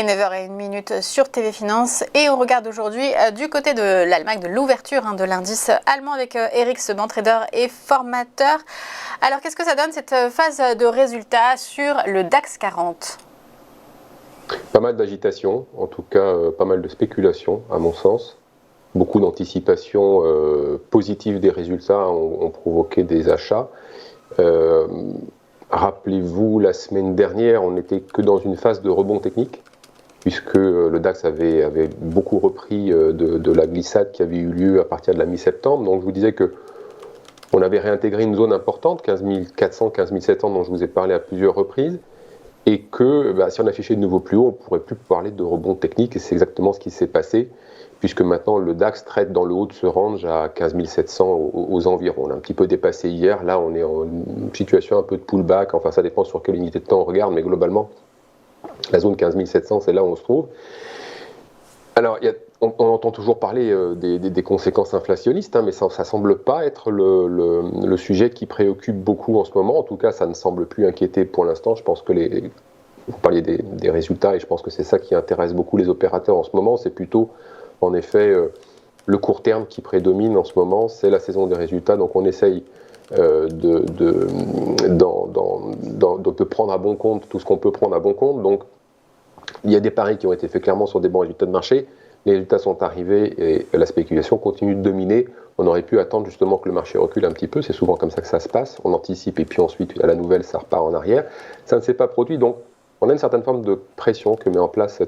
Il est 9h01 sur TV Finance et on regarde aujourd'hui du côté de l'Allemagne, de l'ouverture de l'indice allemand avec Eric Seban, trader et formateur. Alors qu'est-ce que ça donne cette phase de résultats sur le DAX 40 ? Pas mal d'agitation, en tout cas pas mal de spéculation à mon sens. Beaucoup d'anticipation positive des résultats ont provoqué des achats. Rappelez-vous, la semaine dernière, on n'était que dans une phase de rebond technique, puisque le DAX avait beaucoup repris de la glissade qui avait eu lieu à partir de la mi-septembre. Donc je vous disais que on avait réintégré une zone importante, 15 400, 15 700, dont je vous ai parlé à plusieurs reprises, et que si on affichait de nouveau plus haut, on ne pourrait plus parler de rebond technique, et c'est exactement ce qui s'est passé, puisque maintenant le DAX traite dans le haut de ce range à 15 700 aux environs. On a un petit peu dépassé hier, là on est en situation un peu de pullback, enfin ça dépend sur quelle unité de temps on regarde, mais globalement, la zone 15 700, c'est là où on se trouve. Alors, on entend toujours parler des conséquences inflationnistes, mais ça ne semble pas être le sujet qui préoccupe beaucoup en ce moment. En tout cas, ça ne semble plus inquiéter pour l'instant. Je pense que vous parliez des résultats, et je pense que c'est ça qui intéresse beaucoup les opérateurs en ce moment. C'est plutôt, en effet, le court terme qui prédomine en ce moment. C'est la saison des résultats, donc on essaye de prendre à bon compte tout ce qu'on peut prendre à bon compte. Donc, il y a des paris qui ont été faits clairement sur des bons résultats de marché. Les résultats sont arrivés et la spéculation continue de dominer. On aurait pu attendre justement que le marché recule un petit peu. C'est souvent comme ça que ça se passe. On anticipe et puis ensuite, à la nouvelle, ça repart en arrière. Ça ne s'est pas produit. Donc, on a une certaine forme de pression que met en place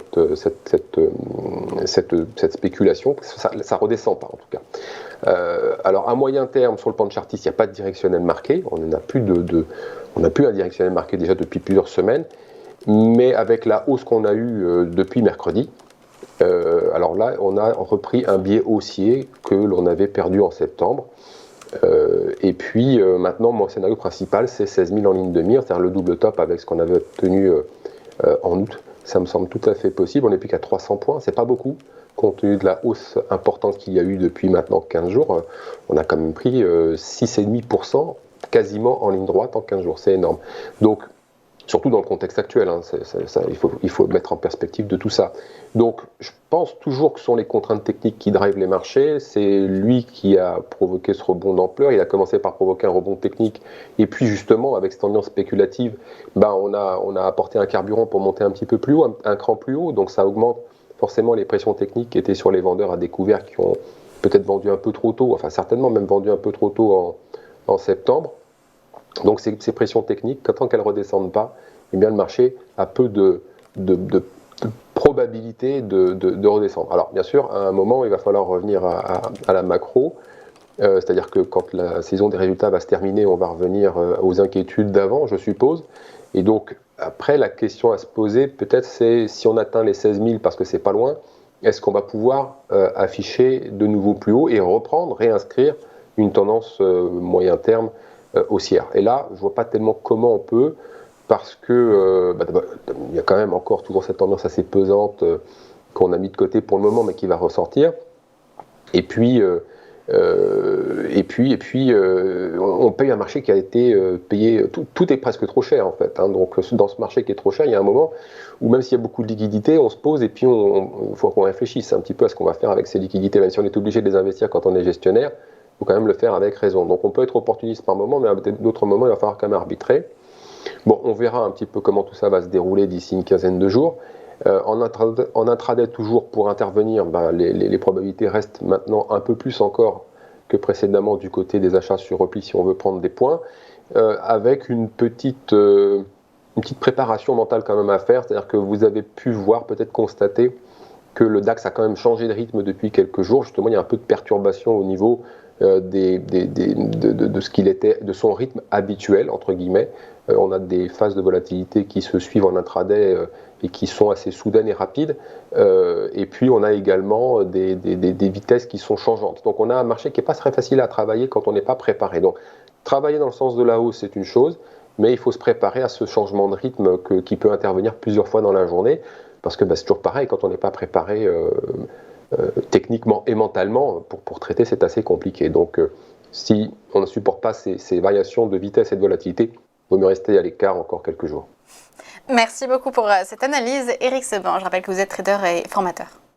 cette spéculation. Ça ne redescend pas, en tout cas. Alors, à moyen terme, sur le plan de chartiste, il n'y a pas de directionnel marqué. On n'a plus un directionnel marqué déjà depuis plusieurs semaines. Mais avec la hausse qu'on a eue depuis mercredi, alors là, on a repris un biais haussier que l'on avait perdu en septembre. Et puis maintenant, mon scénario principal, c'est 16 000 en ligne de mire, c'est-à-dire le double top avec ce qu'on avait obtenu en août. Ça me semble tout à fait possible. On n'est plus qu'à 300 points, c'est pas beaucoup. Compte tenu de la hausse importante qu'il y a eu depuis maintenant 15 jours, on a quand même pris 6,5% quasiment en ligne droite en 15 jours. C'est énorme. Donc, surtout dans le contexte actuel, il faut mettre en perspective de tout ça. Donc, je pense toujours que ce sont les contraintes techniques qui drivent les marchés. C'est lui qui a provoqué ce rebond d'ampleur. Il a commencé par provoquer un rebond technique. Et puis, justement, avec cette ambiance spéculative, on a apporté un carburant pour monter un petit peu plus haut, un cran plus haut. Donc, ça augmente forcément les pressions techniques qui étaient sur les vendeurs à découvert, qui ont peut-être vendu un peu trop tôt, enfin certainement même vendu un peu trop tôt en septembre. Donc ces pressions techniques, tant qu'elles ne redescendent pas, eh bien le marché a peu de probabilité de redescendre. Alors bien sûr, à un moment, il va falloir revenir à la macro, c'est-à-dire que quand la saison des résultats va se terminer, on va revenir aux inquiétudes d'avant, je suppose. Et donc après, la question à se poser, peut-être, c'est si on atteint les 16 000, parce que c'est pas loin, est-ce qu'on va pouvoir afficher de nouveau plus haut et réinscrire une tendance moyen terme haussière. Et là, je ne vois pas tellement comment on peut, parce que il y a quand même encore toujours cette tendance assez pesante qu'on a mis de côté pour le moment, mais qui va ressortir. Et puis, on paye un marché qui a été payé. Tout est presque trop cher en fait. Donc, dans ce marché qui est trop cher, il y a un moment où même s'il y a beaucoup de liquidités, on se pose et puis il faut qu'on réfléchisse un petit peu à ce qu'on va faire avec ces liquidités, même si on est obligé de les investir quand on est gestionnaire. Il faut quand même le faire avec raison. Donc on peut être opportuniste par moment, mais à d'autres moments, il va falloir quand même arbitrer. Bon, on verra un petit peu comment tout ça va se dérouler d'ici une quinzaine de jours. En intraday, toujours pour intervenir, les probabilités restent maintenant un peu plus encore que précédemment du côté des achats sur repli si on veut prendre des points, avec une petite préparation mentale quand même à faire. C'est-à-dire que vous avez pu voir, peut-être constater, que le DAX a quand même changé de rythme depuis quelques jours. Justement, il y a un peu de perturbation au niveau de ce qu'il était, de son rythme habituel, entre guillemets. On a des phases de volatilité qui se suivent en intraday et qui sont assez soudaines et rapides. Et puis, on a également des vitesses qui sont changeantes. Donc, on a un marché qui n'est pas très facile à travailler quand on n'est pas préparé. Donc, travailler dans le sens de la hausse, c'est une chose, mais il faut se préparer à ce changement de rythme qui peut intervenir plusieurs fois dans la journée. Parce que c'est toujours pareil, quand on n'est pas préparé techniquement et mentalement, pour traiter, c'est assez compliqué. Donc, si on ne supporte pas ces variations de vitesse et de volatilité, il vaut mieux rester à l'écart encore quelques jours. Merci beaucoup pour cette analyse. Éric Seban, je rappelle que vous êtes trader et formateur.